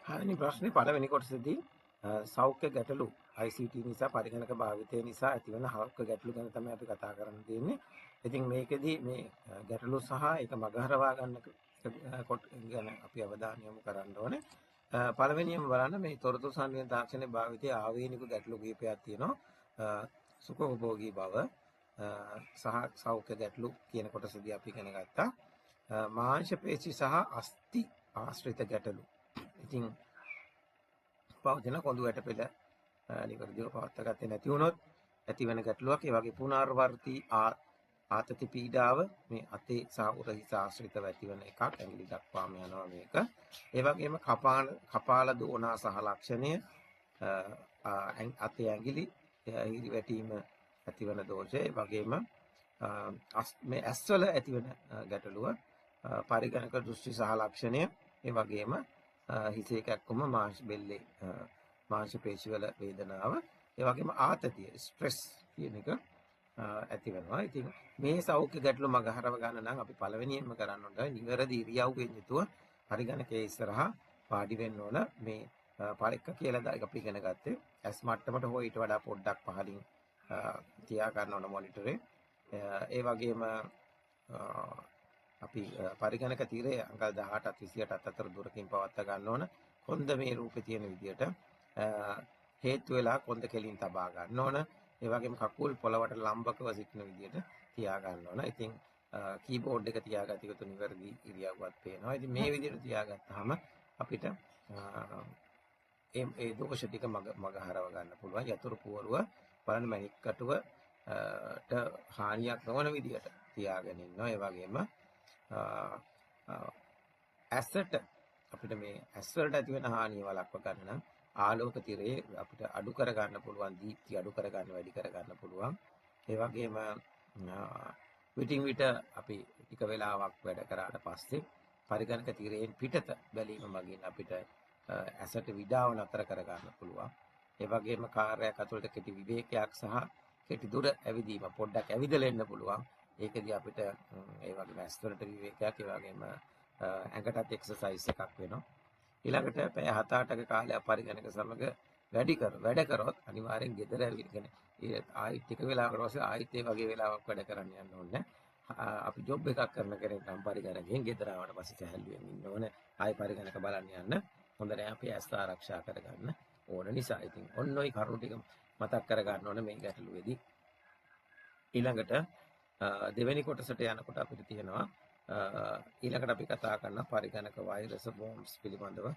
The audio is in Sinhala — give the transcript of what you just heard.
හයවෙනි ප්‍රශ්නේ පළවෙනි කොටසේදී සෞඛ්‍ය ගැටලු ICT නිසා පරිගණක භාවිතය නිසා ඇතිවන සෞඛ්‍ය ගැටලු ගැන තමයි අපි කතා කරන්න තියෙන්නේ. ඉතින් මේකෙදී මේ ගැටලු සහ ඒක මගහරවා ගන්න කොට ගැන අපි අවධානය යොමු කරන්න ඕනේ. පළවෙනියම බලන්න මේ තොරතුරු සංවේදන තාක්ෂණයේ භාවිතයේ ආවේනික ගැටලු කිහිපයක් තියෙනවා. සුඛෝපභෝගී බව සහ සෞඛ්‍ය ගැටලු කියන කොටසදී අපි ඉගෙන ගත්තා. මාංශ පේශි සහ අස්ථි ආශ්‍රිත ගැටලු. ඉතින් පවතින කොඳු වැටපෙළ නිවැරදිව පවත්වා ගත්තේ නැති වුණොත් ඇතිවන ගැටලුවක්. ඒ වගේ පුනරාවර්ති ආතති පීඩාව මේ අතේ සහ උරහිස ආශ්‍රිතව ඇතිවන එකක්. ඇඟිලි දක්වාම යනවා මේක. ඒ වගේම කපාල දෝනා සහ ලක්ෂණය අතේ ඇඟිලි හිරි වැටීම ඇතිවන දෝෂය. ඒ වගේම මේ ඇස්වල ඇතිවන ගැටලුව පරිගණක දෘෂ්ටි සහ ලක්ෂණය. ඒ වගේම හිසේ කැක්කුම මාංශ බෙල්ලේ මාංශ පේශිවල වේදනාව. ඒ වගේම ආතතිය ස්ට්‍රෙස් කියන එක ඇති වෙනවා. ඉතින් මේ සෞඛ්‍ය ගැටලු මගහරව ගන්න නම් අපි පළවෙනියෙන්ම කරන්න ඕනේ නිවැරදි ඉරියව්වෙන් යුතුව පරිගණකයේ ඉස්සරහා වාඩි වෙන්න ඕන. මේ පරික්ක කියලා අපි ඉගෙන ගත්තේ ඇස් මට්ටමට හෝ ඊට වඩා පොඩ්ඩක් පහළින් තියා ගන්න ඕන මොනිටරේ. ඒ වගේම අපි පරිගණක තීරය අංකල් 18ත් 28ත් අතර දුරකින් පවත්වා ගන්න ඕන. කොන්ද මේ රූපේ තියෙන විදිහට හේතු වෙලා කොන්ද කෙලින් තබා ගන්න ඕන. ඒ වගේම කකුල් පොළවට ලම්බකව සිටින විදිහට තියා ගන්න ඕන. ඉතින් කීබෝඩ් එක තියාගත යුතු නිවැරදි ඉරියව්වක් පේනවා. ඉතින් මේ විදිහට තියාගත්තාම අපිට ඒ දෝෂ ටික මග හරව ගන්න පුළුවන්. යතුරු පුවරුව බලන්න මැණික් කටුවට හානියක් නොවන විදිහට තියාගෙන ඉන්නවා. ඒ වගේම ඇසට අපිට මේ ඇස් වලට ඇති වෙන හානිය වළක්ව ගන්න නම් ආලෝක තිරේ අපිට අඩු කර ගන්න පුළුවන්, දීප්ති අඩු කර ගන්න, වැඩි කර ගන්න පුළුවන්. ඒ වගේම විටින් විට අපි ටික වෙලාවක් වැඩ කරාට පස්සේ පරිගණක තිරයෙන් පිටත බැලීම මගින් අපිට ඇසට විඩාව නතර කර ගන්න පුළුවන්. ඒ වගේම කාර්යයක් ඇතුළත කෙටි විවේකයක් සහ කෙටි දුර ඇවිදීම පොඩ්ඩක් ඇවිදලා එන්න පුළුවන්. ඒකදී අපිට ඒ වගේම ඇස් වලට විවේකයක්, ඒ වගේම ඇඟටත් එක්සර්සයිස් එකක් වෙනවා. ඊළඟට පැය 7-8ක කාලයක් පරිගණක සමග වැඩ කරොත් අනිවාර්යෙන් ගෙදර ඇවිල්ගෙන ආයෙත් ටික වෙලාවකට පස්සේ ආයෙත් ඒ වගේ වෙලාවක් වැඩ කරන්න යන්න ඕනේ. අපි ජොබ් එකක් කරන කෙනෙක් නම් පරිගණකයෙන් ගෙදර ආවට පස්සේ සැහැල්ලුවෙන් ඉන්න ඕනේ. ආයෙ පරිගණක බලන්න යන්න හොඳ නෑ. අපි ඇස් ආරක්ෂා කරගන්න ඕන නිසා. ඉතින් ඔන්න ඔය කරුණු ටික මතක් කරගන්න ඕනේ මේ ගැටලුවේදී. ඊළඟට දෙවෙනි කොටසට යනකොට අපිට තියෙනවා ඊළඟට අපි කතා කරන පරිගණක වෛරස් බෝම්බ්ස් පිළිබඳව